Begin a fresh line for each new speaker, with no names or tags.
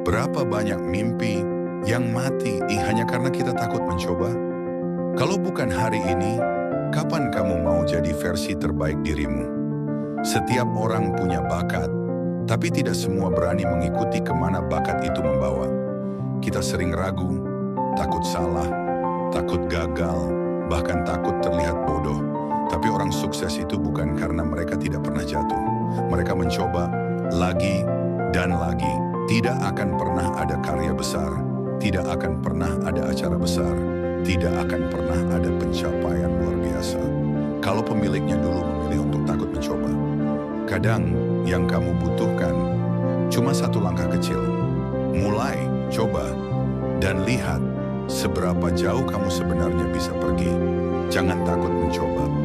Berapa banyak mimpi yang mati hanya karena kita takut mencoba? Kalau bukan hari ini, kapan kamu mau jadi versi terbaik dirimu? Setiap orang punya bakat, tapi tidak semua berani mengikuti kemana bakat itu membawa. Kita sering ragu, takut salah, takut gagal, bahkan takut terlihat bodoh. Tapi orang sukses itu bukan karena mereka tidak pernah jatuh. Mereka mencoba lagi dan lagi. Tidak akan pernah ada karya besar, tidak akan pernah ada acara besar, tidak akan pernah ada pencapaian luar biasa kalau pemiliknya dulu memilih untuk takut mencoba. Kadang yang kamu butuhkan cuma satu langkah kecil. Mulai, coba, dan lihat seberapa jauh kamu sebenarnya bisa pergi. Jangan takut mencoba.